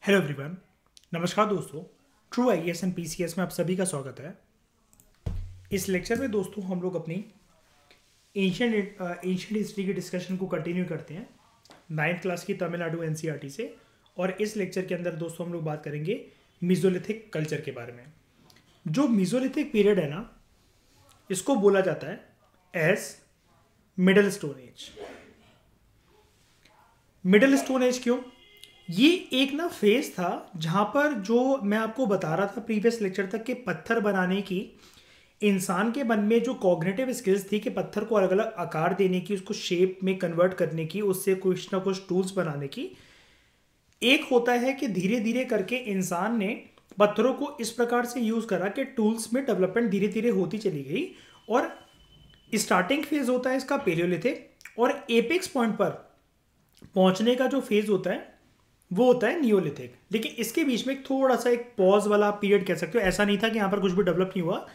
Hello everyone. नमस्कार दोस्तों। True IAS and PCS में आप सभी का स्वागत है। इस लेक्चर में दोस्तों हम लोग अपनी एंशियंट हिस्ट्री की डिस्कशन को कंटिन्यू करते हैं 9th क्लास की तमिलनाडु एनसीईआरटी से। और इस लेक्चर के अंदर दोस्तों हम लोग बात करेंगे मीजोलिथिक कल्चर के बारे में। जो मीजोलिथिक पीरियड है ना, इसको बोला जाता है age middle stone age. Middle stone age क्यों? ये एक ना फेज था जहां पर, जो मैं आपको बता रहा था प्रीवियस लेक्चर तक, के पत्थर बनाने की इंसान के मन में जो कॉग्निटिव स्किल्स थी कि पत्थर को अलग अलग आकार देने की, उसको शेप में कन्वर्ट करने की, उससे कुछ ना कुछ टूल्स बनाने की। एक होता है कि धीरे धीरे करके इंसान ने पत्थरों को इस प्रकार से यूज करा कि टूल्स में डेवलपमेंट धीरे धीरे होती चली गई। और स्टार्टिंग फेज होता है इसका पेलियोलिथिक, और एपेक्स पॉइंट पर पहुंचने का जो फेज होता है वो होता है नियोलिथिक। लेकिन इसके बीच में थोड़ा सा एक पॉज वाला पीरियड कह सकते हो। ऐसा नहीं था कि यहाँ पर कुछ भी डेवलप नहीं हुआ,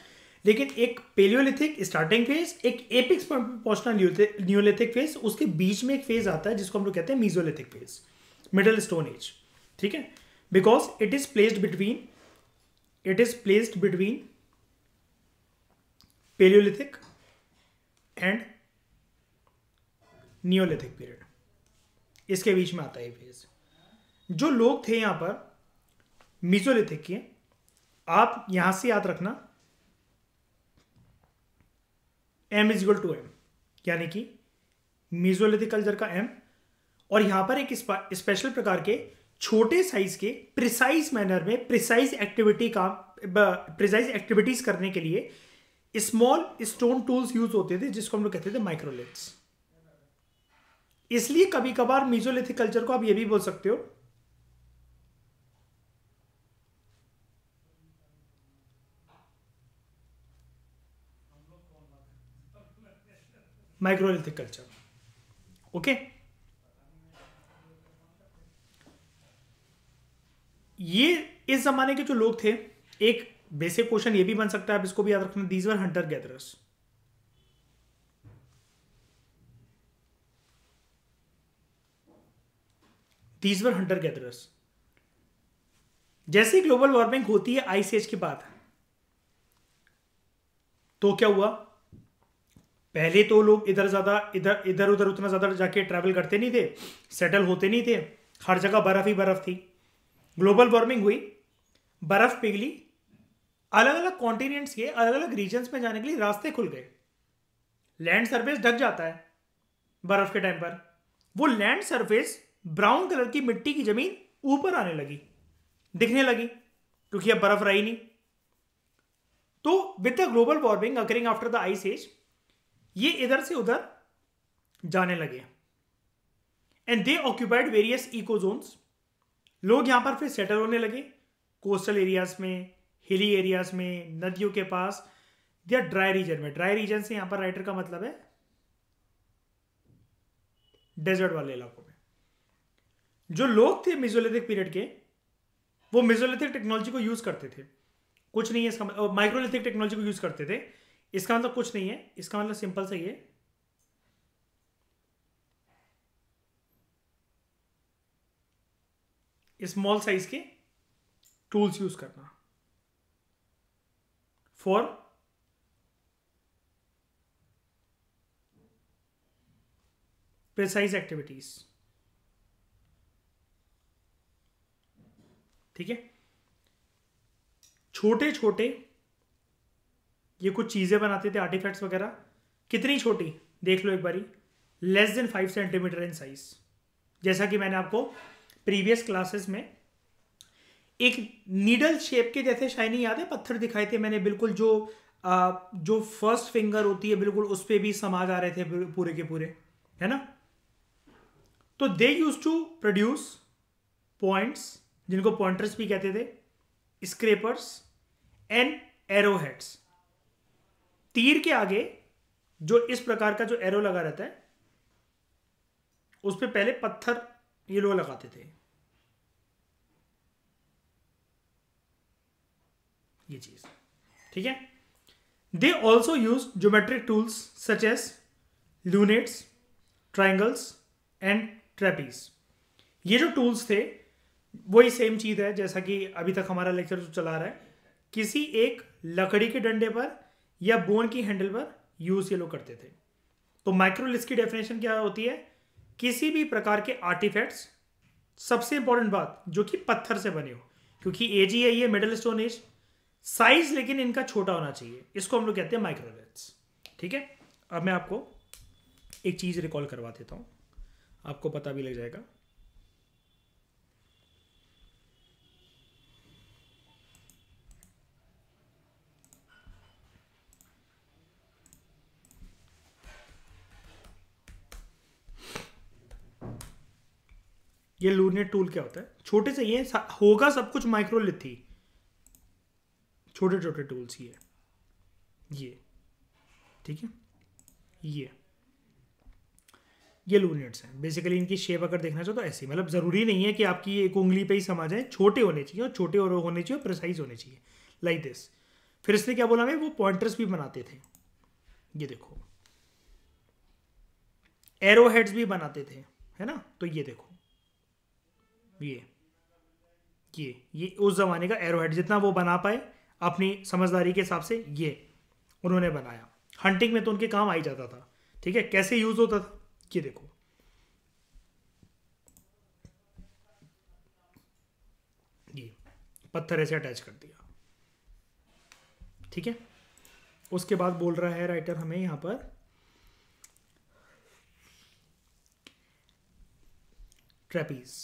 लेकिन एक पेलियोलिथिक स्टार्टिंग फेज, एक एपिक्स पॉइंट पर पहुंचना नियोलिथिक फेज, उसके बीच में एक फेज आता है जिसको हम लोग कहते हैं mesolithic phase, middle stone age. ठीक है, because it is placed between palaeolithic and neolithic period. इसके बीच में आता है ये फेज। जो लोग थे यहां पर मीजोलिथिक के, आप यहां से याद रखना m is equal to M, यानी कि मीजोलिथिक कल्चर का m। और यहां पर एक स्पेशल प्रकार के छोटे साइज के प्रिसाइज मैनर में प्रिसाइज एक्टिविटीज करने के लिए स्मॉल स्टोन टूल्स यूज होते थे, जिसको हम लोग कहते थे माइक्रोलिथ्स। इसलिए कभी कभार मीजोलिथिक कल्चर को आप ये भी बोल सकते हो माइक्रोलिथिक कल्चर। ओके, ये इस जमाने के जो लोग थे, एक बेसिक क्वेश्चन ये भी बन सकता है, आप इसको भी याद रखना, these were Hunter gatherers. These were Hunter gatherers. जैसे ग्लोबल वार्मिंग होती है आइस एज के बाद, तो क्या हुआ? पहले तो लोग इधर उधर उतना ज्यादा जाके ट्रैवल करते नहीं थे, सेटल होते नहीं थे, हर जगह बर्फ ही बर्फ थी। ग्लोबल वार्मिंग हुई, बर्फ पिघली, अलग अलग कॉन्टिनेंट्स के अलग अलग रीजन्स में जाने के लिए रास्ते खुल गए। लैंड सरफेस ढक जाता है बर्फ के टाइम पर। वो लैंड सरफेस ब्राउन कलर की मिट्टी की जमीन ऊपर आने लगी, दिखने लगी, क्योंकि अब बर्फ रही नहीं। तो with the global warming occurring after the ice age, ये इधर से उधर जाने लगे and they occupied various ecozones. लोग यहां पर फिर सेटल होने लगे कोस्टल एरियाज में, हिली एरियाज में, नदियों के पास, या ड्राई रीजन में। ड्राई रीजन से यहां पर राइटर का मतलब है डेजर्ट वाले इलाकों में। जो लोग थे मेसोलिथिक पीरियड के, वो मेसोलिथिक टेक्नोलॉजी को यूज करते थे। कुछ नहीं है इसका, माइक्रोलिथिक टेक्नोलॉजी को यूज करते थे। इसका मतलब कुछ नहीं है, इसका मतलब सिंपल सा ही है, स्मॉल साइज के टूल्स यूज करना फॉर प्रिसाइज एक्टिविटीज। ठीक है, छोटे छोटे ये कुछ चीजें बनाते थे, आर्टिफैक्ट्स वगैरह। कितनी छोटी देख लो एक बारी, less than 5 centimetre in size. जैसा कि मैंने आपको प्रीवियस क्लासेस में एक नीडल शेप के जैसे शाइनी, याद है, पत्थर दिखाए थे मैंने, बिल्कुल जो फर्स्ट फिंगर होती है बिल्कुल उस पर भी समा जा रहे थे पूरे के पूरे, है ना। तो दे यूज टू प्रोड्यूस पॉइंट्स, जिनको पॉइंटर्स भी कहते थे, स्क्रेपर्स एंड एरोहेड्स। तीर के आगे जो इस प्रकार का जो एरो लगा रहता है, उस पर पहले पत्थर ये लोग लगाते थे, ये चीज। ठीक है, they also use geometric tools such as lunettes, triangles and trapeze. ये जो टूल्स थे वही सेम चीज़ है जैसा कि अभी तक हमारा लेक्चर जो चला रहा है, किसी एक लकड़ी के डंडे पर या बोन की हैंडल पर यूज ये लोग करते थे। तो माइक्रोलिथ की डेफिनेशन क्या होती है? किसी भी प्रकार के आर्टिफैक्ट्स, सबसे इंपॉर्टेंट बात, जो कि पत्थर से बने हो, क्योंकि एज ही है ये मिडिल स्टोन एज, साइज लेकिन इनका छोटा होना चाहिए, इसको हम लोग कहते हैं माइक्रोलिथ्स। ठीक है, अब मैं आपको एक चीज रिकॉल करवा देता हूं, आपको पता भी लग जाएगा। ये लूनेट टूल क्या होता है? छोटे से ये होगा सब कुछ माइक्रोलिथ ही, छोटे छोटे टूल्स ये ठीक है। ये लूनेट्स हैं बेसिकली। इनकी शेप अगर देखना चाहो तो ऐसी, मतलब ज़रूरी नहीं है कि आपकी एक उंगली पे ही समा जाए, छोटे होने चाहिए, और छोटे और होने चाहिए और प्रिसाइज होने चाहिए, लाइक दिस। फिर इसने क्या बोला हमें? वो पॉइंटर्स भी बनाते थे, ये देखो, एरो हेड्स भी बनाते थे, है ना? तो ये देखो, ये ये उस जमाने का एरो हेड, जितना वो बना पाए अपनी समझदारी के हिसाब से, ये उन्होंने बनाया। हंटिंग में तो उनके काम आ ही जाता था। ठीक है, कैसे यूज होता था ये देखो, ये पत्थर ऐसे अटैच कर दिया। ठीक है, उसके बाद बोल रहा है राइटर हमें यहां पर ट्रेपीज।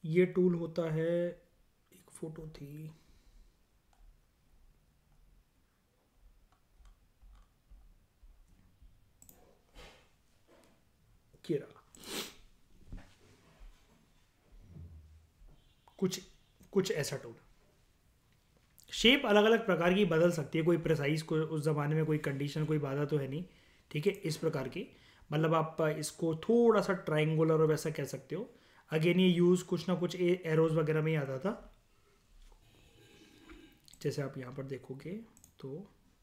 ये टूल होता है, एक फोटो थी, केरा, कुछ कुछ ऐसा टूल। शेप अलग अलग प्रकार की बदल सकती है, कोई प्रिसाइज, कोई उस ज़माने में कोई कंडीशन, कोई बाधा तो है नहीं। ठीक है, इस प्रकार की, मतलब आप इसको थोड़ा सा ट्राइंगुलर और वैसा कह सकते हो। अगेन ये यूज़ कुछ ना कुछ एरोज वगैरह में ही आता था, जैसे आप यहाँ पर देखोगे तो,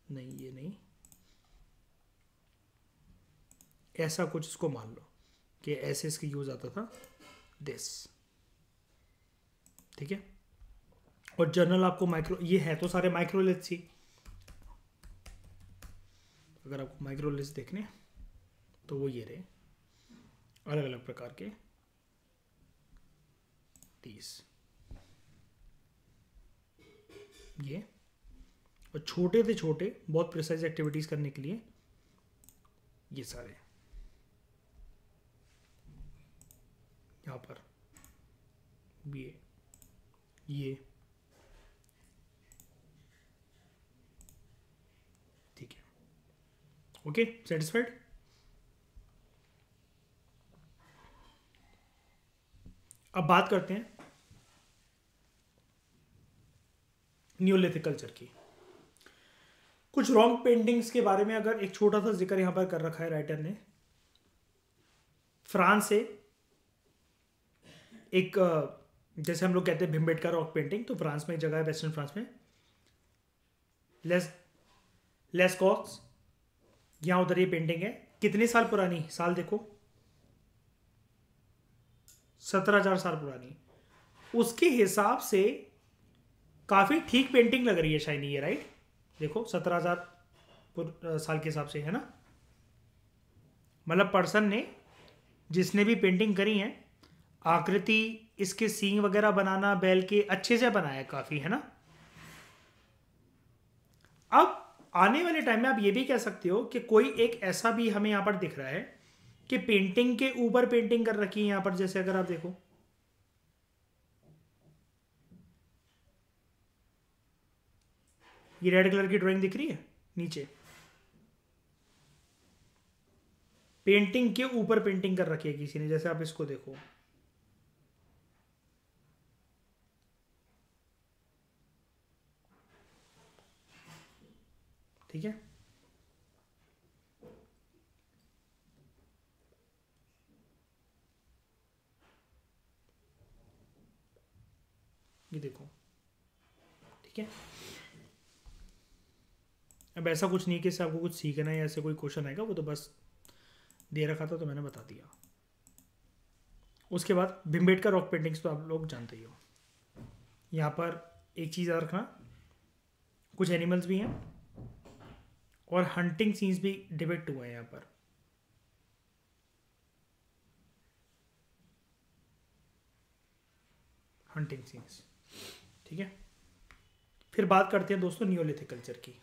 नहीं ये नहीं, ऐसा कुछ इसको मान लो कि ऐसे इसका यूज़ आता था, दिस। ठीक है, और जनरल आपको माइक्रो, ये है तो सारे माइक्रोलिथ्स ही। अगर आपको माइक्रोलिथ्स देखने तो वो ये रहे, अलग अलग प्रकार के 30, ये, और छोटे से छोटे बहुत प्रिसाइज एक्टिविटीज करने के लिए ये सारे यहाँ पर, ये ठीक है। Okay, satisfied? अब बात करते हैं न्यूलिथिक कल्चर की। कुछ रॉन्ग पेंटिंग्स के बारे में अगर एक छोटा सा जिक्र यहां पर कर रखा है राइटर ने। फ्रांस से एक, जैसे हम लोग कहते हैं भिम्बेटका रॉक पेंटिंग, तो फ्रांस में एक जगह है, वेस्टर्न फ्रांस में, लेस लेस्कॉक्स, यहाँ उधर ये पेंटिंग है। कितने साल पुरानी? साल देखो, 17,000 साल पुरानी। उसके हिसाब से काफ़ी ठीक पेंटिंग लग रही है, शाइनी, ये राइट? देखो 17,000 साल के हिसाब से, है ना? मतलब पर्सन ने, जिसने भी पेंटिंग करी है, आकृति, इसके सींग वगैरह बनाना बैल के, अच्छे से बनाया है काफ़ी, है ना? अब आने वाले टाइम में आप ये भी कह सकते हो कि कोई एक ऐसा भी हमें यहां पर दिख रहा है कि पेंटिंग के ऊपर पेंटिंग कर रखी है यहां पर, जैसे अगर आप देखो, ये रेड कलर की ड्राइंग दिख रही है नीचे, पेंटिंग के ऊपर पेंटिंग कर रखी है किसी ने, जैसे आप इसको देखो, ठीक है। ये देखो, ठीक है। अब ऐसा कुछ नहीं कि इससे आपको कुछ सीखना है या ऐसे कोई क्वेश्चन आएगा, वो तो बस दे रखा था तो मैंने बता दिया। उसके बाद भिमबेटका रॉक पेंटिंग्स तो आप लोग जानते ही हो। यहाँ पर एक चीज़ याद रखना, कुछ एनिमल्स भी हैं और हंटिंग सीन्स भी डिपिक्ट हुए हैं यहाँ पर। हंटिंग सीन्स, ठीक है। फिर बात करते हैं दोस्तों नियोलिथिक कल्चर की।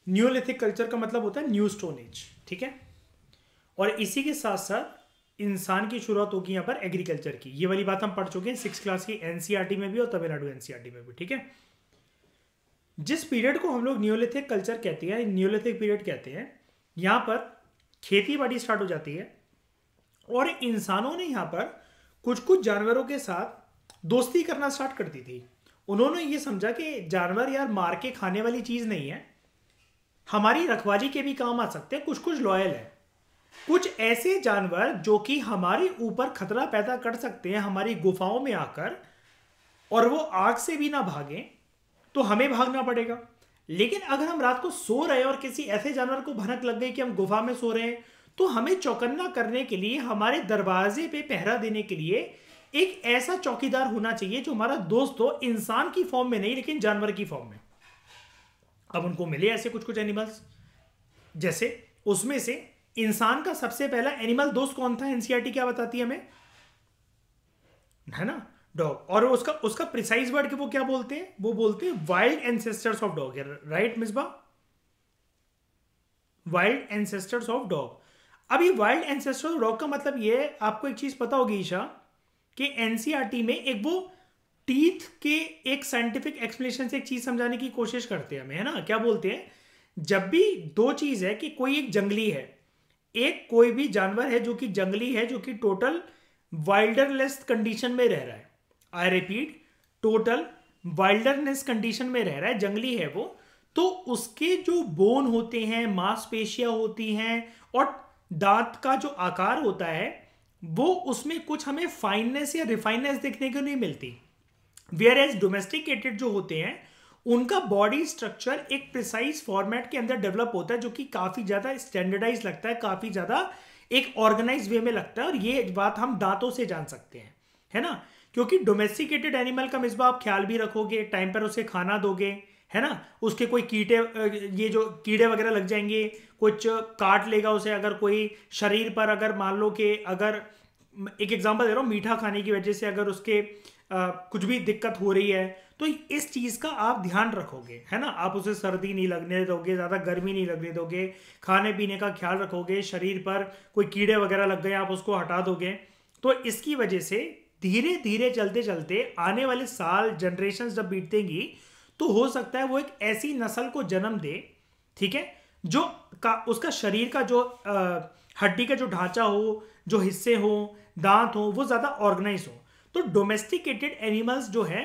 नियोलिथिक कल्चर का मतलब होता है न्यू स्टोन एज, ठीक है। और इसी के साथ साथ इंसान की शुरुआत होगी यहाँ पर एग्रीकल्चर की। ये वाली बात हम पढ़ चुके हैं 6th क्लास की एनसीईआरटी में भी और तमिलनाडु एनसीईआरटी में भी, ठीक है। जिस पीरियड को हम लोग नियोलिथिक कल्चर कहते हैं, नियोलिथिक पीरियड कहते हैं, यहाँ पर खेती बाड़ी स्टार्ट हो जाती है और इंसानों ने यहाँ पर कुछ कुछ जानवरों के साथ दोस्ती करना स्टार्ट कर दी थी। उन्होंने ये समझा कि जानवर यार मार के खाने वाली चीज़ नहीं है, हमारी रखवाली के भी काम आ सकते हैं, कुछ कुछ लॉयल है। कुछ ऐसे जानवर जो कि हमारे ऊपर खतरा पैदा कर सकते हैं हमारी गुफाओं में आकर, और वो आग से भी ना भागें तो हमें भागना पड़ेगा। लेकिन अगर हम रात को सो रहे हैं और किसी ऐसे जानवर को भनक लग गई कि हम गुफा में सो रहे हैं, तो हमें चौकन्ना करने के लिए, हमारे दरवाजे पे पहरा देने के लिए एक ऐसा चौकीदार होना चाहिए जो हमारा दोस्त हो, इंसान की फॉर्म में नहीं लेकिन जानवर की फॉर्म में। अब उनको मिले ऐसे कुछ कुछ एनिमल्स, जैसे उसमें से इंसान का सबसे पहला एनिमल दोस्त कौन था, एनसीईआरटी क्या बताती है हमें, है ना, डॉग। और उसका प्रिसाइज वर्ड कि वो क्या बोलते हैं, वो बोलते हैं wild ancestors of dog, right Misbah, wild ancestors of dog. अब ये वाइल्ड एंसेस्टर्स ऑफ डॉग का मतलब ये आपको एक चीज पता होगी ईशा, कि एनसीईआरटी में एक वो टीथ के एक साइंटिफिक एक्सप्लेनेशन से एक चीज समझाने की कोशिश करते हैं हमें, है ना। क्या बोलते हैं, जब भी दो चीज है कि कोई एक जंगली है, एक कोई भी जानवर है जो कि जंगली है, जो कि टोटल वाइल्डरनेस कंडीशन में रह रहा है, I repeat, total wilderness condition में रह रहा है, जंगली है वो, तो उसके जो बोन होते हैं, मांसपेशियां होती हैं और दांत का जो आकार होता है, वो उसमें कुछ हमें फाइननेस या रिफाइननेस देखने को नहीं मिलती। वेयर एज डोमेस्टिकेटेड जो होते हैं उनका बॉडी स्ट्रक्चर एक प्रिसाइज फॉर्मेट के अंदर डेवलप होता है, जो कि काफी ज्यादा स्टैंडर्डाइज लगता है, काफी ज्यादा एक ऑर्गेनाइज वे में लगता है। और ये बात हम दांतों से जान सकते हैं, है ना, क्योंकि डोमेस्टिकेटेड एनिमल का मिसबा आप ख्याल भी रखोगे, टाइम पर उसे खाना दोगे, है ना, उसके कोई कीटे, ये जो कीड़े वगैरह लग जाएंगे, कुछ काट लेगा उसे, अगर कोई शरीर पर, अगर मान लो कि अगर एक एग्जांपल दे रहा हूँ, मीठा खाने की वजह से अगर उसके कुछ भी दिक्कत हो रही है, तो इस चीज का आप ध्यान रखोगे, है ना। आप उसे सर्दी नहीं लगने दोगे, ज्यादा गर्मी नहीं लगने दोगे, खाने पीने का ख्याल रखोगे, शरीर पर कोई कीड़े वगैरह लग गए आप उसको हटा दोगे। तो इसकी वजह से धीरे धीरे चलते चलते आने वाले साल, जनरेशन जब बीतेंगी, तो हो सकता है वो एक ऐसी नस्ल को जन्म दे, ठीक है, जो उसका शरीर का जो हड्डी का जो ढांचा हो, जो हिस्से हो, दांत हो, वो ज्यादा ऑर्गेनाइज हो। तो डोमेस्टिकेटेड एनिमल्स जो है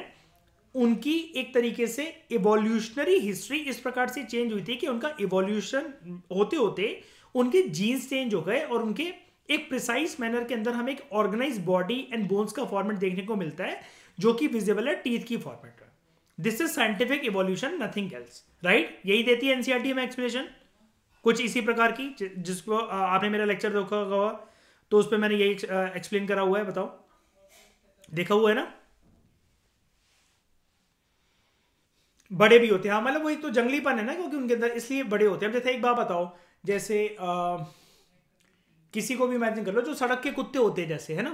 उनकी एक तरीके से इवोल्यूशनरी हिस्ट्री इस प्रकार से चेंज हुई थी कि उनका इवोल्यूशन होते होते उनके जीन्स चेंज हो गए और उनके एक प्रिसाइज मैनर के अंदर हमें एक ऑर्गेनाइज बॉडी एंड बोन्स का फॉर्मेट देखने को मिलता है, जो कि विजिबल है टीथ की फॉर्मेट में। This is scientific evolution, nothing else, right. यही देती है एनसीईआरटी में एक्सप्लेनेशन कुछ इसी प्रकार की, जिसको आपने मेरा लेक्चर देखा होगा तो उस पर मैंने यही एक्सप्लेन करा हुआ है। बताओ, देखा हुआ है ना। बड़े भी होते हैं, हाँ, मतलब वो एक तो जंगलीपन है ना, क्योंकि उनके अंदर इसलिए बड़े होते हैं। जैसे एक बात बताओ, जैसे किसी को भी इमेजिन कर लो, जो सड़क के कुत्ते होते हैं जैसे, है ना,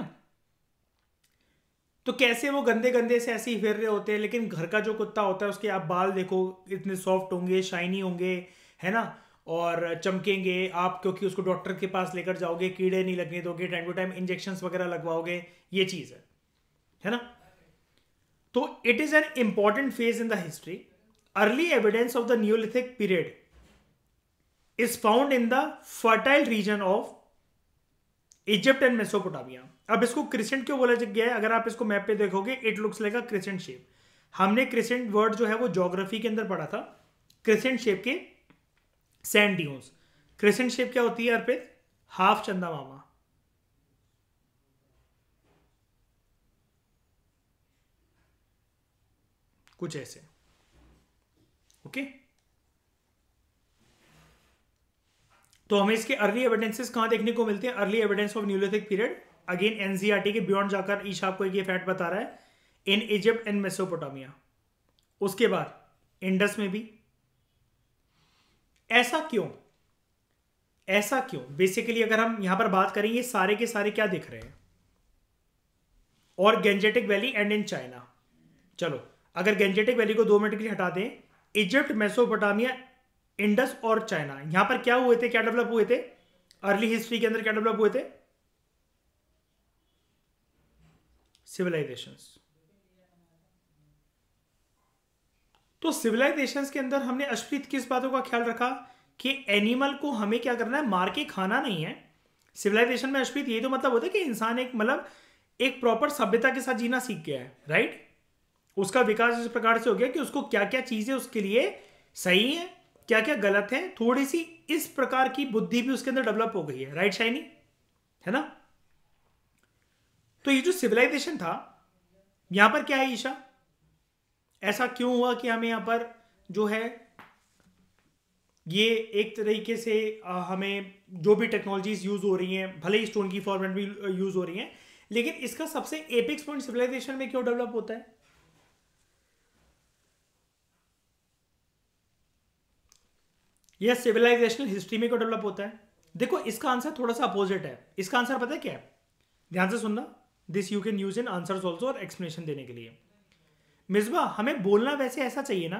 तो कैसे वो गंदे गंदे से ऐसे ही फिर रहे होते हैं, लेकिन घर का जो कुत्ता होता है उसके आप बाल देखो, इतने सॉफ्ट होंगे, शाइनी होंगे, है ना, और चमकेंगे आप, क्योंकि उसको डॉक्टर के पास लेकर जाओगे, कीड़े नहीं लगने दोगे, टाइम टू टाइम इंजेक्शंस वगैरह लगवाओगे, ये चीज़ है ना। तो it is an important phase in the history. Early evidence of the Neolithic period is found in the fertile reason of Egypt and Mesopotamia. अब इसको क्रिसेंट क्यों बोला गया है, अगर आप इसको मैप पे देखोगे it looks like a crescent shape. हमने क्रिसेंट वर्ड जो है वो ज्योग्राफी के अंदर पढ़ा था, क्रिसेंट शेप के सैंड ड्यून्स। क्रिसेंट शेप क्या होती है अर्पित, हाफ चंदा मामा, कुछ ऐसे। ओके, तो हमें इसके अर्ली एविडेंसेस कहां देखने को मिलते हैं? Early evidence of Neolithic period, again NCERT के बियॉन्ड जाकर ईशा आपको एक ये फैक्ट बता रहा है, इन इजिप्ट एंड मेसोपोटामिया। उसके बाद इंडस में भी। ऐसा क्यों? ऐसा क्यों? बेसिकली अगर हम यहां पर बात करें, ये सारे के सारे क्या दिख रहे हैं? और Gangetic valley and in China. चलो, अगर गेंजेटिक वैली को 2 मिनट के लिए हटा दें, इजिप्ट, मेसोपोटामिया, इंडस और चाइना, यहां पर क्या हुए थे, क्या डेवलप हुए थे? अर्ली हिस्ट्री के अंदर क्या डेवलप हुए थे? सिविलाइजेशंस। तो सिविलाइजेशंस के अंदर हमने अश्रित किस बातों का ख्याल रखा कि एनिमल को हमें क्या करना है, मार के खाना नहीं है। सिविलाइजेशन में अश्रित यही तो मतलब होता है कि इंसान एक मतलब एक प्रॉपर सभ्यता के साथ जीना सीख गया है, राइट? उसका विकास इस प्रकार से हो गया कि उसको क्या क्या चीजें उसके लिए सही है, क्या क्या गलत है, थोड़ी सी इस प्रकार की बुद्धि भी उसके अंदर डेवलप हो गई है, राइट शाइनी? है ना? तो ये जो सिविलाइजेशन था, यहां पर क्या है ईशा? ऐसा क्यों हुआ कि हमें यहां पर जो है ये एक तरीके से हमें जो भी टेक्नोलॉजीज यूज हो रही हैं, भले ही स्टोन की फॉर्मेट भी यूज हो रही हैं, लेकिन इसका सबसे एपिक्स पॉइंट सिविलाइजेशन में क्यों डेवलप होता है? यह सिविलाइजेशनल हिस्ट्री में क्यों डेवलप होता है? देखो, इसका आंसर थोड़ा सा अपोजिट है। इसका आंसर पता है क्या है? ध्यान से सुनना, this you can use in answers also, और एक्सप्लेनेशन देने के लिए। मिसबा, हमें बोलना वैसे ऐसा चाहिए ना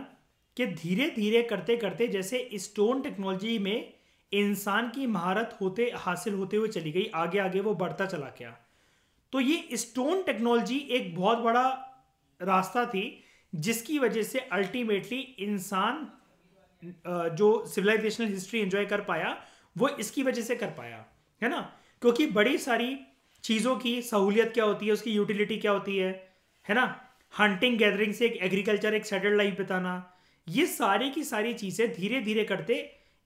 कि धीरे धीरे करते करते जैसे स्टोन टेक्नोलॉजी में इंसान की महारत होते हासिल होते हुए चली गई, आगे आगे वो बढ़ता चला गया। तो ये स्टोन टेक्नोलॉजी एक बहुत बड़ा रास्ता थी जिसकी वजह से अल्टीमेटली इंसान जो सिविलाइजेशनल हिस्ट्री एंजॉय कर पाया वो इसकी वजह से कर पाया, है ना? क्योंकि बड़ी सारी चीज़ों की सहूलियत क्या होती है, उसकी यूटिलिटी क्या होती है ना? हंटिंग गैदरिंग से एक एग्रीकल्चर, एक सेटल्ड लाइफ बिताना, ये सारी की सारी चीज़ें धीरे धीरे करते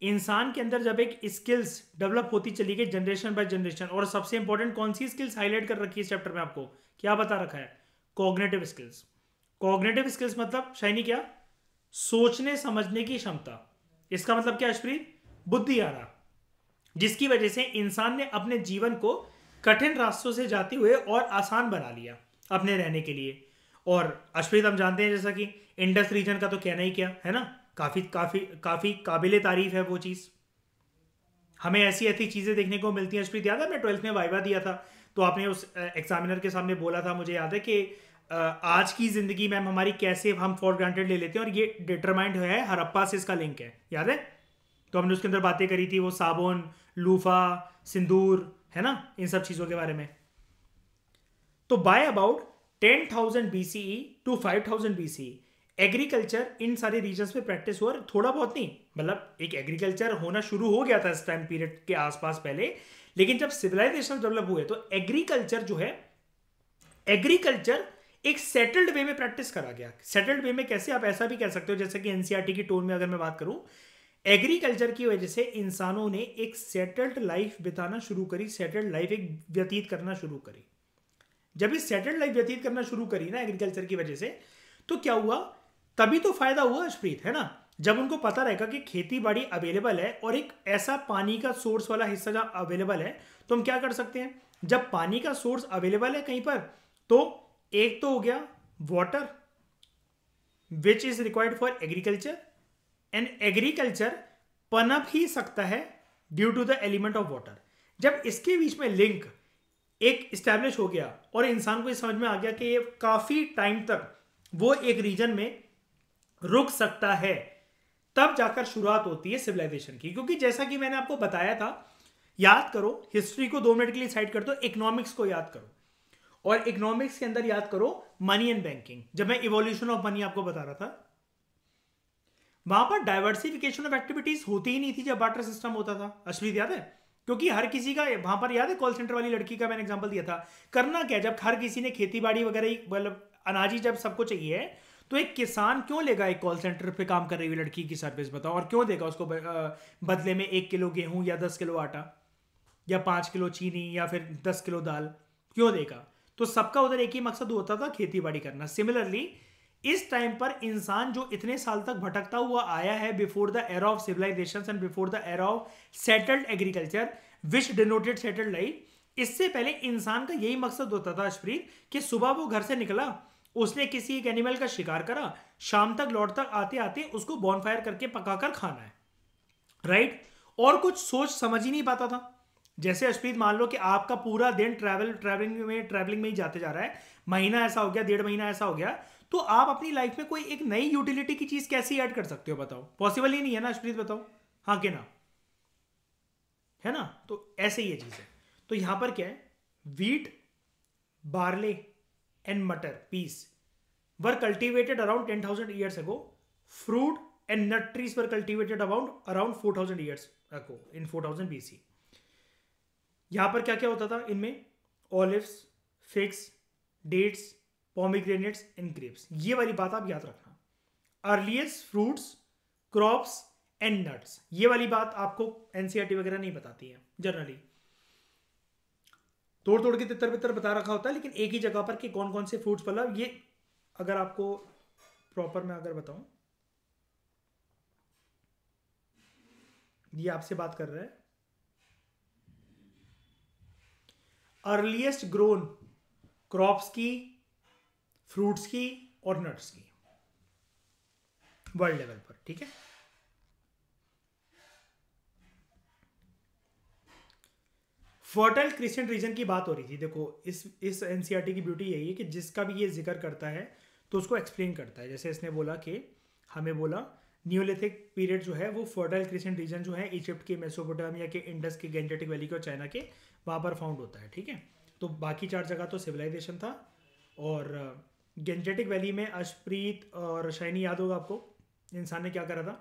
इंसान के अंदर जब एक स्किल्स डेवलप होती चली गई जनरेशन बाय जनरेशन। और सबसे इंपॉर्टेंट कौन सी स्किल्स हाईलाइट कर रखी है इस चैप्टर में? आपको क्या बता रखा है? Cognitive skills. कॉग्निटिव स्किल्स मतलब शाइनी क्या? सोचने समझने की क्षमता। इसका मतलब क्या अश्प्रीत? बुद्धि आ रहा, जिसकी वजह से इंसान ने अपने जीवन को कठिन रास्तों से जाते हुए और आसान बना लिया अपने रहने के लिए। और अश्प्रीत हम जानते हैं जैसा कि इंडस रीजन का तो कहना ही क्या है ना, काफी काफी काफी काबिले तारीफ है वो चीज। हमें ऐसी ऐसी चीजें देखने को मिलती हैं। अश्प्रीत, याद है मैं 12th में वाइवा दिया था तो आपने उस एग्जामिनर के सामने बोला था, मुझे याद है कि आज की जिंदगी में हमारी कैसे हम फॉर ग्रांटेड ले लेते हैं और ये डिटरमाइंड है हड़प्पा से, इसका लिंक है, याद है? तो हमने उसके अंदर बातें करी थी, वो साबुन, लूफा, सिंदूर, है ना, इन सब चीजों के बारे में। तो by about 10,000 BCE to 5,000 BCE agriculture इन सारे रीजन्स में प्रैक्टिस हुआ। थोड़ा बहुत नहीं, मतलब एक एग्रीकल्चर होना शुरू हो गया था इस टाइम पीरियड के आसपास पहले, लेकिन जब सिविलाइजेशन डेवलप हुए तो एग्रीकल्चर जो है, एग्रीकल्चर एक सेटल्ड वे में प्रैक्टिस करा गया। सेटल्ड वे में कैसे? आप ऐसा भी कह सकते हो जैसे कि एनसीईआरटी की टोन में अगर मैं बात करूं, एग्रीकल्चर की वजह से इंसानों ने एक सेटल्ड लाइफ बिताना शुरू करी, सेटल्ड लाइफ एक व्यतीत करना शुरू करी। जब इस सेटल्ड लाइफ व्यतीत करना शुरू करी ना एग्रीकल्चर की वजह से, तो क्या हुआ? तभी तो फायदा हुआ अश्प्रीत, है ना? जब उनको पता रहेगा कि खेती बाड़ी अवेलेबल है और एक ऐसा पानी का सोर्स वाला हिस्सा जहां अवेलेबल है, तो हम क्या कर सकते हैं? जब पानी का सोर्स अवेलेबल है कहीं पर, तो एक तो हो गया water which is required for agriculture, and agriculture पनप ही सकता है due to the element of water. जब इसके बीच में लिंक एक स्टैब्लिश हो गया और इंसान को ये समझ में आ गया कि ये काफी टाइम तक वो एक रीजन में रुक सकता है, तब जाकर शुरुआत होती है सिविलाइजेशन की। क्योंकि जैसा कि मैंने आपको बताया था, याद करो, हिस्ट्री को 2 मिनट के लिए साइड कर दो, इकोनॉमिक्स को याद करो, और इकोनॉमिक्स के अंदर याद करो मनी एंड बैंकिंग। जब मैं इवोल्यूशन ऑफ मनी आपको बता रहा था, वहां पर डाइवर्सिफिकेशन ऑफ एक्टिविटीज होती ही नहीं थी जब बार्टर सिस्टम होता था। अश्वित, याद है? क्योंकि हर किसी का, वहां पर याद है कॉल सेंटर वाली लड़की का मैंने एग्जांपल दिया था, करना क्या, जब हर किसी ने खेती बाड़ी वगैरह मतलब अनाज ही जब सबको चाहिए, तो एक किसान क्यों लेगा एक कॉल सेंटर पे काम कर रही हुई लड़की की सर्विस? बताओ, और क्यों देगा उसको बदले में 1 किलो गेहूं या 10 किलो आटा या 5 किलो चीनी या फिर 10 किलो दाल? क्यों देगा? तो सबका उधर एक ही मकसद होता था, खेती बाड़ी करना। सिमिलरली इस टाइम पर इंसान जो इतने साल तक भटकता हुआ आया है, before the era of civilisation and before the era of settled agriculture which denoted settled life, इससे पहले इंसान का यही मकसद होता था अशप्रीत कि सुबह वो घर से निकला, उसने किसी एक एनिमल का शिकार करा, शाम तक लौट तक आते आते उसको बॉनफायर करके पकाकर खाना है, राइट। और कुछ सोच समझ ही नहीं पाता था। जैसे अशप्रीत मान लो कि आपका पूरा दिन ट्रैवलिंग में ही जाते जा रहा है, महीना ऐसा हो गया, 1.5 महीना ऐसा हो गया, तो आप अपनी लाइफ में कोई एक नई यूटिलिटी की चीज कैसे ऐड कर सकते हो बताओ? पॉसिबल ही नहीं है ना अशप्रीत, बताओ हाँ कि ना, है ना। तो ऐसे ही ये चीज है। तो यहां पर क्या है, वीट, बार्ले एंड मटर, piece were cultivated around 10,000 years ago. Fruit and nut trees were cultivated around 4,000 years ago, in 4000 BC. यहाँ पर क्या क्या होता था इनमें? Olives, figs, dates, pomegranates and grapes. ये वाली बात आप याद रखना। Earliest fruits, crops and nuts, ये वाली बात आपको एनसीईआरटी वगैरह नहीं बताती है जनरली, तोड़ तोड़ के तितर बितर बता रखा होता है, लेकिन एक ही जगह पर कि कौन कौन से फ्रूट्स, मतलब ये अगर आपको प्रॉपर मैं अगर बताऊं, ये आपसे बात कर रहा है अर्लीस्ट ग्रोन क्रॉप्स की, फ्रूट्स की और नट्स की वर्ल्ड लेवल पर, ठीक है। फर्टाइल क्रिसेंट रीजन की बात हो रही थी। देखो इस एनसीईआरटी की ब्यूटी यही है कि जिसका भी ये जिक्र करता है तो उसको एक्सप्लेन करता है। जैसे इसने बोला कि हमें बोला न्यूलिथिक पीरियड जो है वो फर्टाइल क्रिसेंट रीजन जो है इजिप्ट के, मेसोपोटामिया के, इंडस के, गेंजेटिक वैली के और चाइना के, वहाँ पर फाउंड होता है, ठीक है। तो बाकी 4 जगह तो सिविलाइजेशन था। और गेंजेटिक वैली में अशप्रीत और शाइनी याद होगा आपको, इंसान ने क्या करा था,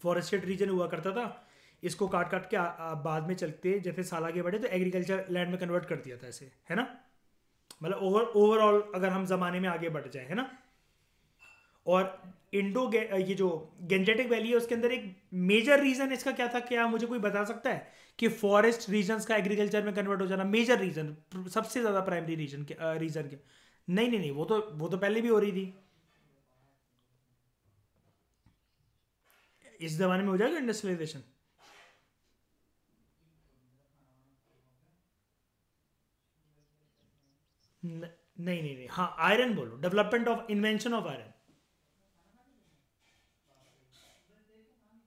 फॉरेस्टेड रीजन हुआ करता था, इसको काट काट के बाद में चलते जैसे साल आगे बढ़े तो एग्रीकल्चर लैंड में कन्वर्ट कर दिया था ऐसे, है ना। मतलब ओवरऑल अगर हम जमाने में आगे बढ़ जाए, है ना। और ये जो गेंजेटिक वैली है उसके अंदर एक मेजर रीजन इसका क्या था, क्या मुझे कोई बता सकता है कि फॉरेस्ट रीजन्स का एग्रीकल्चर में कन्वर्ट हो जाना मेजर रीजन, सबसे ज्यादा प्राइमरी रीजन के नहीं नहीं नहीं, वो तो पहले भी हो रही थी। इस जमाने में हो जाएगा इंडस्ट्रियलाइजेशन? नहीं नहीं नहीं, हाँ आयरन बोलो, development of invention of iron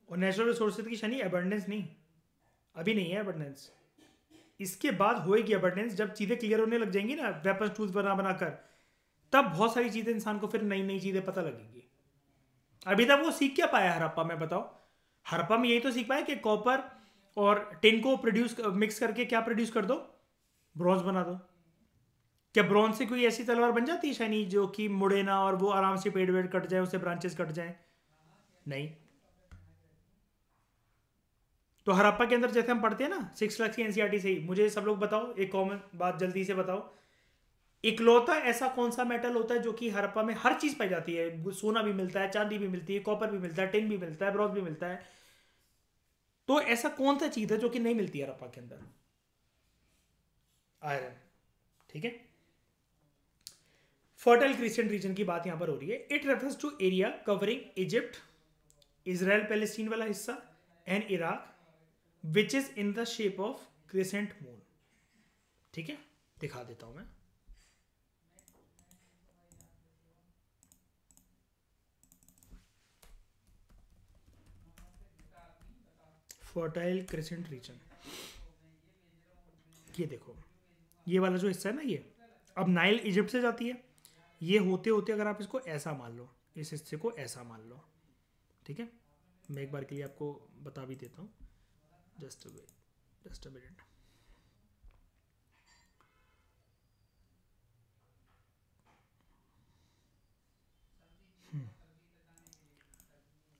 और नेचुरल रिसोर्सेज की शनि, एबंडेंस नहीं, अभी नहीं है एबंडेंस। इसके बाद होएगी एबंडेंस जब चीजें क्लियर होने लग जाएंगी ना, वेपन टूल्स बना बना कर, तब बहुत सारी चीजें इंसान को फिर नई नई चीजें पता लगेंगी। अभी तक वो सीख क्या पाया हड़प्पा में, बताओ? हड़प्पा में यही तो सीख पाया कि कॉपर और टिन को प्रोड्यूस मिक्स करके क्या प्रोड्यूस कर दो, ब्रॉन्ज बना दो। क्या ब्रॉन्ज से कोई ऐसी तलवार बन जाती है शाइनी जो कि मुड़े ना और वो आराम से पेड़ वेड़ कट जाए, उससे ब्रांचेस कट जाए? नहीं। तो हड़प्पा के अंदर जैसे हम पढ़ते हैं ना 6 लाख की एनसीईआरटी से ही, मुझे सब लोग बताओ एक कॉमन बात जल्दी से बताओ, इकलौता ऐसा कौन सा मेटल होता है जो कि हड़प्पा में हर चीज पाई जाती है, सोना भी मिलता है, चांदी भी मिलती है, कॉपर भी मिलता है, टिन भी मिलता है, ब्रॉन्ज भी मिलता है, तो ऐसा कौन सा चीज है जो कि नहीं मिलती है हड़प्पा के अंदर? आयरन, ठीक है। फर्टाइल क्रिश्चियन रीजन की बात यहां पर हो रही है। It refers to area covering Egypt, Israel Palestine वाला हिस्सा and Iraq, which is in the shape of crescent moon, ठीक है। दिखा देता हूं मैं। फर्टाइल क्रिसेंट रीजन, ये देखो, ये वाला जो हिस्सा है ना, ये अब नाइल इजिप्ट से जाती है, ये होते होते अगर आप इसको ऐसा मान लो, इस हिस्से को ऐसा मान लो, ठीक है। मैं एक बार के लिए आपको बता भी देता हूँ, जस्ट अ मिनट।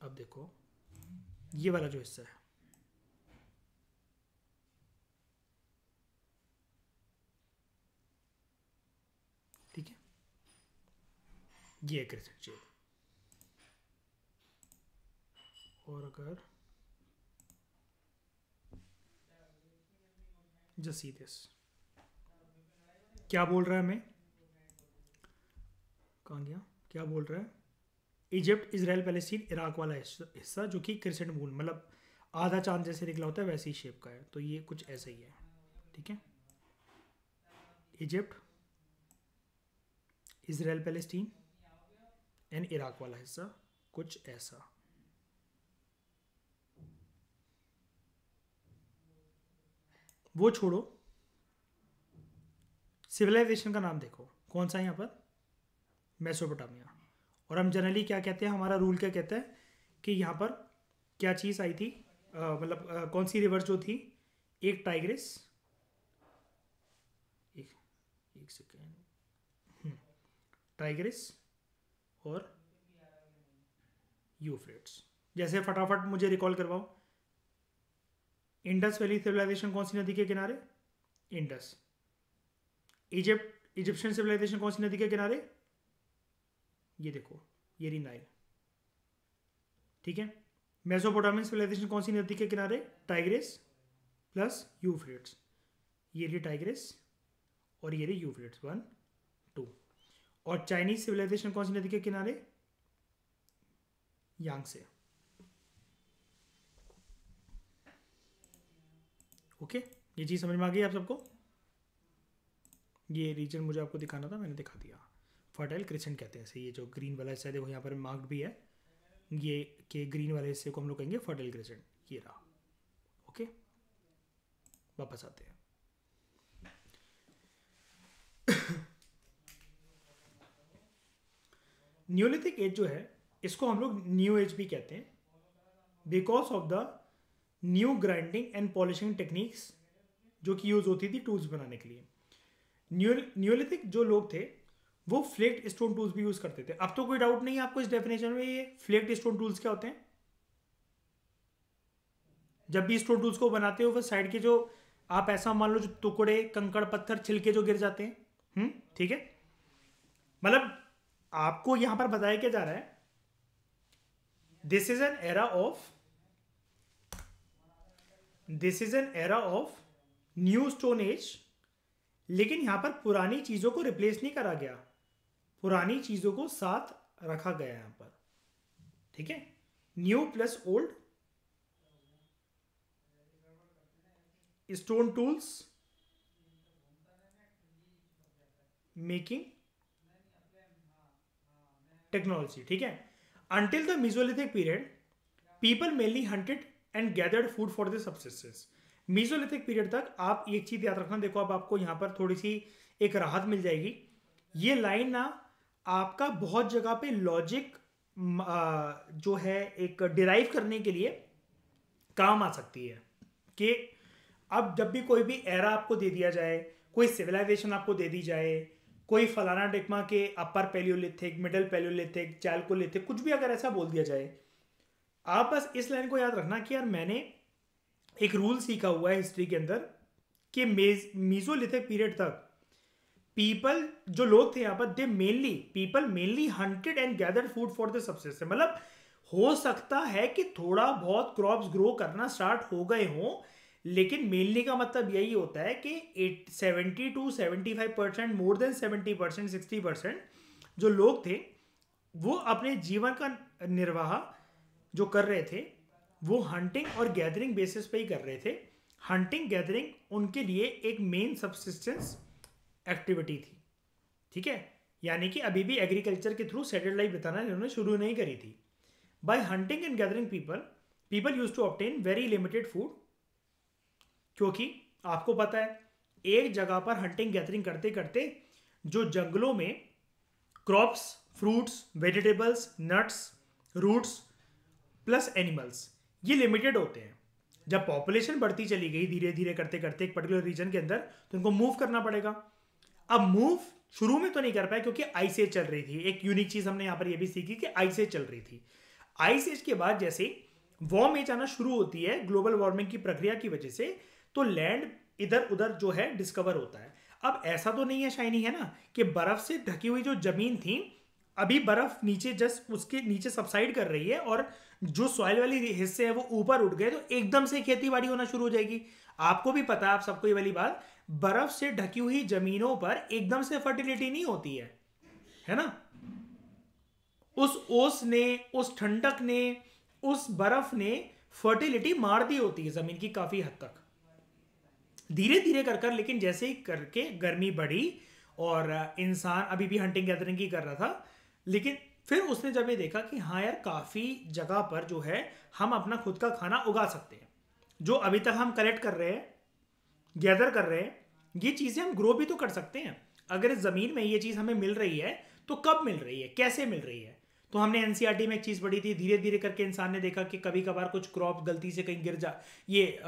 अब देखो ये वाला जो हिस्सा है, ठीक है, ये क्रिसेंट शेप, और अगर जस्ट सी दिस, क्या बोल रहा है हमें, कहाँ गया, क्या बोल रहा है? इजिप्ट, इसराइल, पैलेस्टीन, इराक वाला हिस्सा जो कि क्रिसेंट मून मतलब आधा चांद जैसे निकला होता है वैसी ही शेप का है, तो ये कुछ ऐसा ही है। ठीक है, Egypt, Israel, Palestine and Iraq वाला हिस्सा कुछ ऐसा। वो छोड़ो, सिविलाइजेशन का नाम देखो कौन सा है यहाँ पर? मेसोपोटामिया। और हम जनरली क्या कहते हैं, हमारा रूल क्या कहता है कि यहाँ पर क्या चीज़ आई थी, मतलब कौन सी रिवर जो थी? एक टाइग्रिस, एक एक सेकेंड, टाइग्रिस और यूफ्रेट्स। जैसे फटाफट मुझे रिकॉल करवाओ, इंडस वैली सिविलाइजेशन कौन सी नदी के किनारे? इंडस। इजिप्शियन सिविलाइजेशन कौन सी नदी के किनारे? ये देखो, ये रही नाइल। ठीक है, मेसोपोटामियन सिविलाइजेशन कौन सी नदी के किनारे? Tigris plus Euphrates. ये रही टाइग्रिस और ये रही यूफ्रेट्स, 1 2। और चाइनीज सिविलाइजेशन कौन सी नदी के किनारे? यांगसे। ओके, ये चीज़ समझ में आ गई आप सबको? ये रीजन मुझे आपको दिखाना था, मैंने दिखा दिया। फर्टाइल क्रिसेंट कहते हैं इसे, ये जो ग्रीन वाला हिस्सा है देखो यहाँ पर मार्क्ड भी है, ये के ग्रीन वाले हिस्से को हम लोग कहेंगे फर्टाइल क्रिसेंट, ये रहा। ओके, वापस आते हैं। न्यूलिथिक एज जो है इसको हम लोग न्यू एज भी कहते हैं, because of the new grinding and polishing techniques जो कि यूज होती थी टूल्स बनाने के लिए। न्यूलिथिक जो लोग थे वो फ्लेक्ड स्टोन टूल्स भी यूज करते थे। अब तो कोई डाउट नहीं है आपको इस डेफिनेशन में, ये फ्लेक्ड स्टोन टूल्स क्या होते हैं? जब भी स्टोन टूल्स को बनाते हो फिर साइड के जो आप ऐसा मान लो जो टुकड़े कंकड़ पत्थर छिलके जो गिर जाते हैं, ठीक है, मतलब आपको यहां पर बताया क्या जा रहा है, this is an era of new stone as. लेकिन यहां पर पुरानी चीजों को रिप्लेस नहीं करा गया, पुरानी चीजों को साथ रखा गया यहां पर। ठीक है, new plus old stone tools making technology. ठीक है, until the mesolithic period people mainly hunted and gathered food for the subsistence. Mesolithic period तक आप एक चीज याद रखना, देखो अब आपको यहां पर थोड़ी सी एक राहत मिल जाएगी। ये लाइन ना आपका बहुत जगह पे लॉजिक जो है एक डिराइव करने के लिए काम आ सकती है कि अब जब भी कोई भी एरा आपको दे दिया जाए, कोई सिविलाइजेशन आपको दे दी जाए, कोई फलाना डिग्मा के अपर पैलियोलिथिक, मिडिल पैलियोलिथिक, चैल्कोलिथिक, कुछ भी अगर ऐसा बोल दिया जाए, आप बस इस लाइन को याद रखना कि यार मैंने एक रूल सीखा हुआ है हिस्ट्री के अंदर कि मीजोलिथिक पीरियड तक पीपल जो लोग थे यहाँ पर people mainly hunted and gathered food for the subsistence. मतलब हो सकता है कि थोड़ा बहुत क्रॉप्स ग्रो करना स्टार्ट हो गए हों, लेकिन मेनली का मतलब यही होता है कि 70 to 75%, मोर देन 70%, 60% जो लोग थे वो अपने जीवन का निर्वाह जो कर रहे थे वो हंटिंग और गैदरिंग बेसिस पे ही कर रहे थे। हंटिंग गैदरिंग उनके लिए एक मेन सबसिस्टेंस एक्टिविटी थी। ठीक है, यानी कि अभी भी एग्रीकल्चर के थ्रू सेटल्ड लाइफ बिताना इन्होंने शुरू नहीं करी थी। By hunting and gathering people use to obtain very limited food, क्योंकि आपको पता है एक जगह पर हंटिंग गैदरिंग करते करते जो जंगलों में crops, fruits, vegetables, nuts, roots plus animals ये लिमिटेड होते हैं। जब पॉपुलेशन बढ़ती चली गई धीरे धीरे करते करते एक पर्टिकुलर रीजन के अंदर, तो उनको मूव करना पड़ेगा। अब मूव शुरू में तो नहीं कर पाए क्योंकि आइस एज चल रही थी। एक यूनिक चीज हमने यहां पर यह भी सीखी कि आइस एज चल रही थी। आइस एज के बाद जैसे वार्म एज आना शुरू होती है ग्लोबल वार्मिंग की प्रक्रिया की वजह से, तो लैंड इधर उधर जो है डिस्कवर होता है। अब ऐसा तो नहीं है शाइनी है ना कि बर्फ से ढकी हुई जो जमीन थी अभी बर्फ नीचे जस्ट उसके नीचे सबसाइड कर रही है और जो सॉइल वाली हिस्से हैं वो ऊपर उठ गए, तो एकदम से खेती बाड़ी होना शुरू हो जाएगी। आपको भी पता है, आप सबको ये वाली बात, बर्फ से ढकी हुई जमीनों पर एकदम से फर्टिलिटी नहीं होती है ना। उस ओस ने, उस ठंडक ने, उस बर्फ ने फर्टिलिटी मार दी होती है जमीन की काफी हद तक, धीरे धीरे कर कर। लेकिन जैसे ही करके गर्मी बढ़ी और इंसान अभी भी हंटिंग गैदरिंग ही कर रहा था, लेकिन फिर उसने जब ये देखा कि हाँ यार, काफी जगह पर जो है हम अपना खुद का खाना उगा सकते हैं। जो अभी तक हम कलेक्ट कर रहे हैं, गैदर कर रहे हैं, ये चीजें हम ग्रो भी तो कर सकते हैं। अगर इस जमीन में ये चीज हमें मिल रही है तो कब मिल रही है, कैसे मिल रही है। तो हमने एनसीईआरटी में एक चीज पढ़ी थी, धीरे धीरे करके इंसान ने देखा कि कभी कभार कुछ क्रॉप गलती से कहीं गिर जा, ये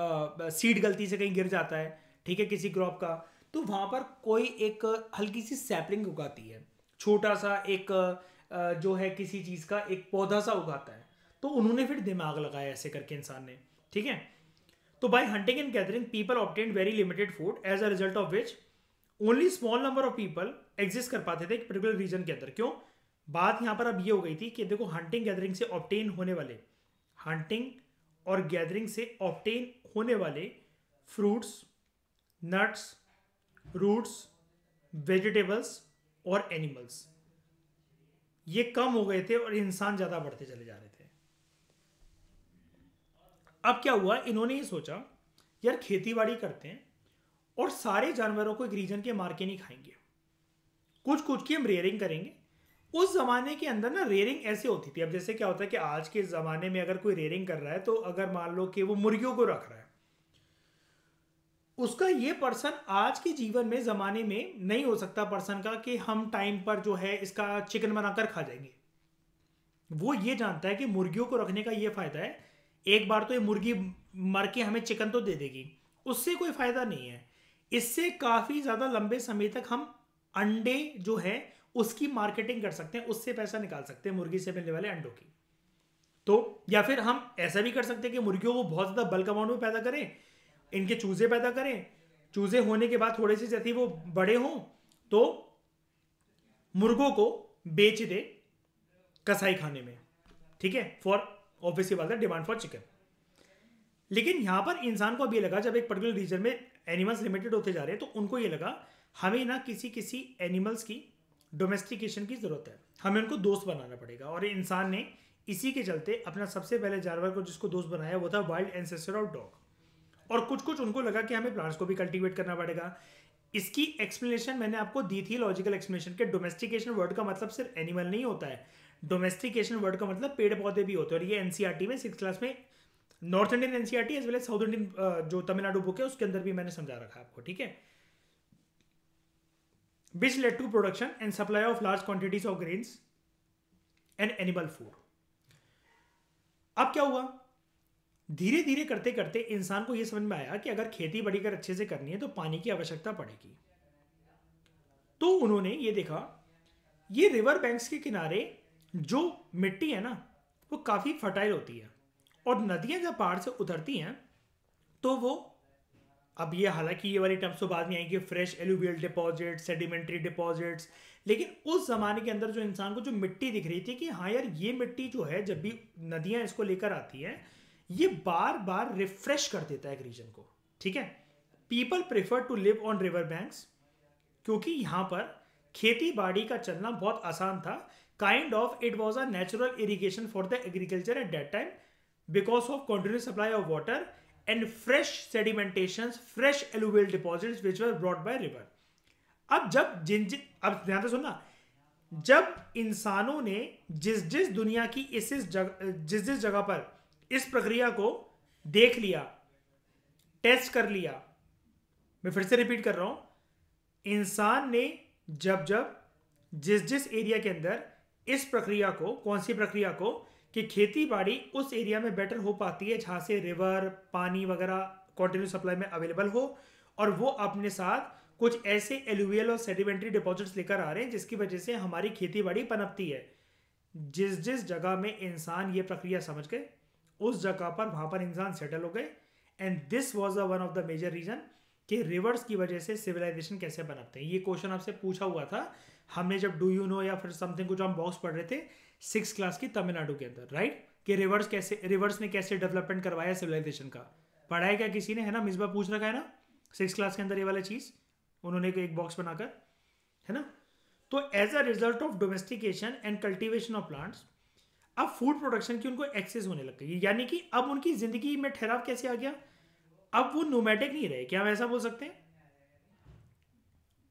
सीड गलती से कहीं गिर जाता है, ठीक है, किसी क्रॉप का। तो वहां पर कोई एक हल्की सी सैपलिंग उगाती है, छोटा सा एक जो है किसी चीज का एक पौधा सा उगाता है। तो उन्होंने फिर दिमाग लगाया ऐसे करके इंसान ने, ठीक है। तो by hunting and gathering people obtain very limited food, as a result of which only small number of people exist कर पाते थे एक पर्टिकुलर रीजन के अंदर। क्यों? बात यहां पर अब ये हो गई थी कि देखो, हंटिंग गैदरिंग से ऑब्टेन होने वाले, हंटिंग और गैदरिंग से ऑब्टेन होने वाले फ्रूट्स, नट्स, रूट्स, वेजिटेबल्स और एनिमल्स, ये कम हो गए थे और इंसान ज्यादा बढ़ते चले जा रहे थे। अब क्या हुआ, इन्होंने ये सोचा यार खेती बाड़ी करते हैं और सारे जानवरों को एक रीजन के मार के नहीं खाएंगे, कुछ कुछ की हम रेयरिंग करेंगे। उस जमाने के अंदर ना रेयरिंग ऐसे होती थी। अब जैसे क्या होता है कि आज के जमाने में अगर कोई रेयरिंग कर रहा है, तो अगर मान लो कि वो मुर्गियों को रख रहा है, उसका ये पर्सन आज के जीवन में जमाने में नहीं हो सकता पर्सन का कि हम टाइम पर जो है इसका चिकन बनाकर खा जाएंगे। वो ये जानता है कि मुर्गियों को रखने का ये फायदा है, एक बार तो ये मुर्गी मर के हमें चिकन तो दे देगी, उससे कोई फायदा नहीं है। इससे काफी ज्यादा लंबे समय तक हम अंडे जो है उसकी मार्केटिंग कर सकते हैं, उससे पैसा निकाल सकते हैं मुर्गी से मिलने वाले अंडों की। तो या फिर हम ऐसा भी कर सकते हैं कि मुर्गियों को बहुत ज्यादा बल्क अमाउंट में पैदा करें, इनके चूजे पैदा करें, चूजे होने के बाद थोड़े से जैसे वो बड़े हों तो मुर्गों को बेच दे कसाई खाने में, ठीक है, फॉर ऑब्वियसली बात है डिमांड फॉर चिकन। लेकिन यहां पर इंसान को अब ये लगा, जब एक पर्टिकुलर रीजन में एनिमल्स लिमिटेड होते जा रहे हैं, तो उनको ये लगा हमें ना किसी किसी एनिमल्स की डोमेस्टिकेशन की जरूरत है, हमें उनको दोस्त बनाना पड़ेगा। और इंसान ने इसी के चलते अपना सबसे पहले जानवर को जिसको दोस्त बनाया वो था वाइल्ड एंसेस्टर ऑफ डॉग। और कुछ कुछ उनको लगा कि हमें प्लांट्स को भी कल्टीवेट करना पड़ेगा। इसकी एक्सप्लेनेशन मैंने आपको दी थी, लॉजिकल एक्सप्लेनेशन के। डोमेस्टिकेशन वर्ड का मतलब सिर्फ एनिमल नहीं होता है, डोमेस्टिकेशन वर्ड का मतलब पेड़ पौधे भी होते हैं। और ये एनसीईआरटी में 6th क्लास में, north Indian NCERT as well as south Indian जो तमिलनाडु बुक है उसके अंदर भी मैंने समझा रखा है आपको, ठीक है। Which led to production and supply of large quantities of grains and animal food. अब क्या हुआ, धीरे धीरे करते करते इंसान को यह समझ में आया कि अगर खेती बाड़ी अगर अच्छे से करनी है तो पानी की आवश्यकता पड़ेगी। तो उन्होंने ये देखा, ये रिवर बैंक्स के किनारे जो मिट्टी है ना वो काफी फर्टाइल होती है, और नदियां जब पहाड़ से उतरती हैं तो वो, अब ये हालांकि ये वाली टर्म्स तो बाद में आएंगे, fresh alluvial deposit, sedimentary deposits, लेकिन उस जमाने के अंदर जो इंसान को जो मिट्टी दिख रही थी कि हाँ यार ये मिट्टी जो है जब भी नदियां इसको लेकर आती हैं ये बार बार रिफ्रेश कर देता है एक रीजन को, ठीक है। People prefer to live on river banks, क्योंकि यहां पर खेती बाड़ी का चलना बहुत आसान था। Kind of it was a natural irrigation for the agriculture at that time because of continuous supply of water and fresh sedimentation, fresh alluvial deposits which were brought by river. अब जब अब ध्यान से सुनना, जब इंसानों ने जिस जिस दुनिया की जिस जिस जगह पर इस प्रक्रिया को देख लिया, टेस्ट कर लिया, मैं फिर से रिपीट कर रहा हूं, इंसान ने जब जब जिस जिस एरिया के अंदर इस प्रक्रिया को, कौन सी प्रक्रिया को, कि खेती बाड़ी उस एरिया में बेटर हो पाती है जहां से रिवर, पानी वगैरह कंटिन्यू सप्लाई में अवेलेबल हो, और वो अपने साथ कुछ ऐसे एलुवियल और सेडिमेंट्री डिपॉजिट्स लेकर आ रहे हैं जिसकी वजह से हमारी खेती बाड़ी पनपती है। जिस जिस जगह में इंसान ये प्रक्रिया समझ गए उस जगह पर वहां पर इंसान सेटल हो गए। And this was one of the major reason कि रिवर्स की वजह से सिविलाइजेशन कैसे पनपते हैं। ये क्वेश्चन आपसे पूछा हुआ था हमने जब डू यू नो या फिर समथिंग कुछ हम बॉक्स पढ़ रहे थे 6th क्लास की तमिलनाडु के अंदर, राइट, कि रिवर्स ने कैसे डेवलपमेंट करवाया सिविलाइजेशन का। पढ़ा है क्या किसी ने? है ना, मिसबा पूछ रखा है ना 6th क्लास के अंदर ये वाला चीज, उन्होंने एक बॉक्स बनाकर, है ना। तो as a result of domestication and cultivation of plants अब फूड प्रोडक्शन की उनको एक्सेस होने लग गई, यानी कि अब उनकी जिंदगी में ठहराव कैसे आ गया, अब वो नोमैटिक नहीं रहे, क्या हम ऐसा बोल सकते हैं?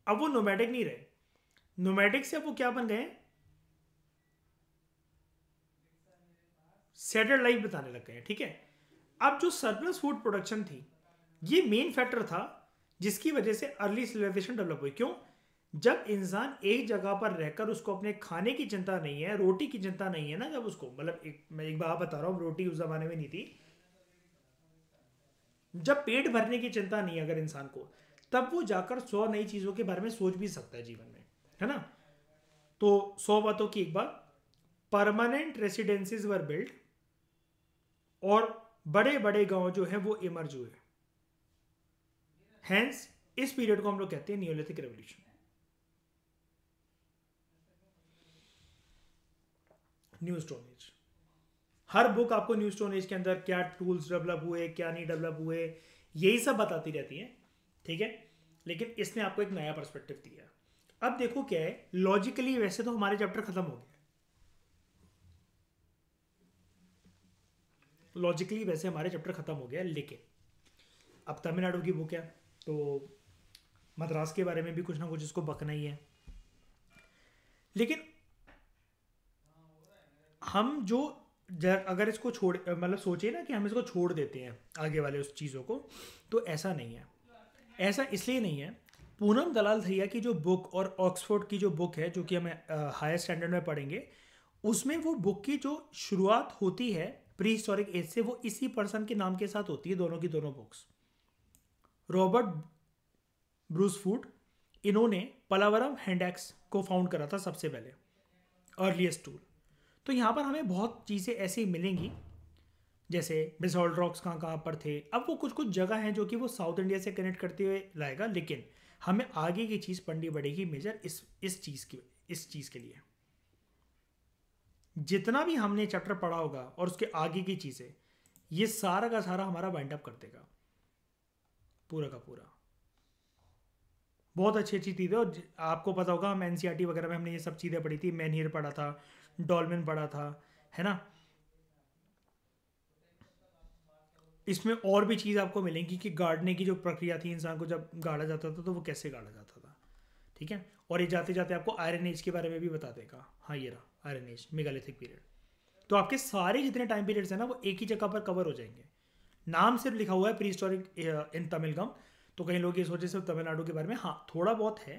अब वो नोमैटिक नहीं रहे, नोमैटिक से अब वो क्या बन गए, सेटल्ड लाइफ बताने लग गए हैं, ठीक है। अब जो सरप्लस फूड प्रोडक्शन थी, ये मेन फैक्टर था जिसकी वजह से अर्ली सिविलाइजेशन डेवलप हुई। क्यों? जब इंसान एक जगह पर रहकर उसको अपने खाने की चिंता नहीं है, रोटी की चिंता नहीं है ना, जब उसको मतलब मैं एक बात बता रहा हूँ, रोटी उस जमाने में नहीं थी, जब पेट भरने की चिंता नहीं है अगर इंसान को, तब वो जाकर 100 नई चीज़ों के बारे में सोच भी सकता है जीवन में, है ना। तो 100 बातों की एक बात, परमानेंट रेसिडेंसीज वर बिल्ड और बड़े बड़े गांव जो है वो इमर्ज हुए। हैंस इस पीरियड को हम लोग कहते हैं Neolithic revolution. New stone age, हर बुक आपको न्यू स्टोन एज के अंदर क्या टूल्स डेवलप हुए, क्या नहीं डेवलप हुए, यही सब बताती रहती है, ठीक है। लेकिन इसने आपको एक नया पर्सपेक्टिव दिया। अब देखो क्या है, लॉजिकली वैसे तो हमारे चैप्टर खत्म हो गए, लॉजिकली वैसे हमारे चैप्टर खत्म हो गया, लेकिन अब तमिलनाडु की बुक है तो मद्रास के बारे में भी कुछ ना कुछ इसको बकना ही है। लेकिन हम जो अगर इसको छोड़ मतलब सोचे ना कि हम इसको छोड़ देते हैं आगे वाले उस चीज़ों को, तो ऐसा नहीं है। ऐसा इसलिए नहीं है, पूनम दलाल दहिया की जो बुक और ऑक्सफोर्ड की जो बुक है जो कि हमें हायर स्टैंडर्ड में पढ़ेंगे, उसमें वो बुक की जो शुरुआत होती है प्री हिस्टोरिक एज से, वो इसी पर्सन के नाम के साथ होती है, दोनों की दोनों बुक्स। रॉबर्ट ब्रूस फूड, इन्होंने पलावरम हैंडैक्स को फाउंड करा था सबसे पहले, अर्लीस्ट टूल। तो यहाँ पर हमें बहुत चीज़ें ऐसी मिलेंगी, जैसे बेसॉल्ट रॉक्स कहाँ कहाँ पर थे। अब वो कुछ कुछ जगह हैं जो कि वो साउथ इंडिया से कनेक्ट करते हुए लाएगा, लेकिन हमें आगे की चीज़ पढ़नी पड़ेगी मेजर इस चीज़ के लिए। जितना भी हमने चैप्टर पढ़ा होगा और उसके आगे की चीज़ें, ये सारा का सारा हमारा वाइंड अप कर देगा, पूरा का पूरा। बहुत अच्छी अच्छी चीज़ें, और आपको पता होगा हम एनसीईआरटी वगैरह में हमने ये सब चीज़ें पढ़ी थी, मैनहिर पढ़ा था, डॉल्मेन पढ़ा था, है ना। इसमें और भी चीज़ आपको मिलेंगी कि गाड़ने की जो प्रक्रिया थी, इंसान को जब गाड़ा जाता था तो वो कैसे गाड़ा जाता था, ठीक है। और ये जाते जाते आपको आयरन एज के बारे में भी बता देगा। हाँ ये रहा आयरन एज, मेगालिथिक पीरियड। तो आपके सारे जितने टाइम पीरियड्स हैं ना, वो एक ही जगह पर कवर हो जाएंगे। नाम सिर्फ लिखा हुआ है प्री हिस्टोरिक इन तमिलगम, तो कई लोग ये सोचे सिर्फ तमिलनाडु के बारे में। हाँ थोड़ा बहुत है,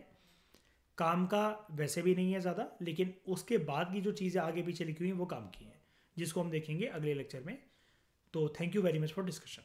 काम का वैसे भी नहीं है ज़्यादा, लेकिन उसके बाद की जो चीज़ें आगे पीछे लिखी हुई हैं वो काम की हैं, जिसको हम देखेंगे अगले लेक्चर में। तो thank you very much for discussion.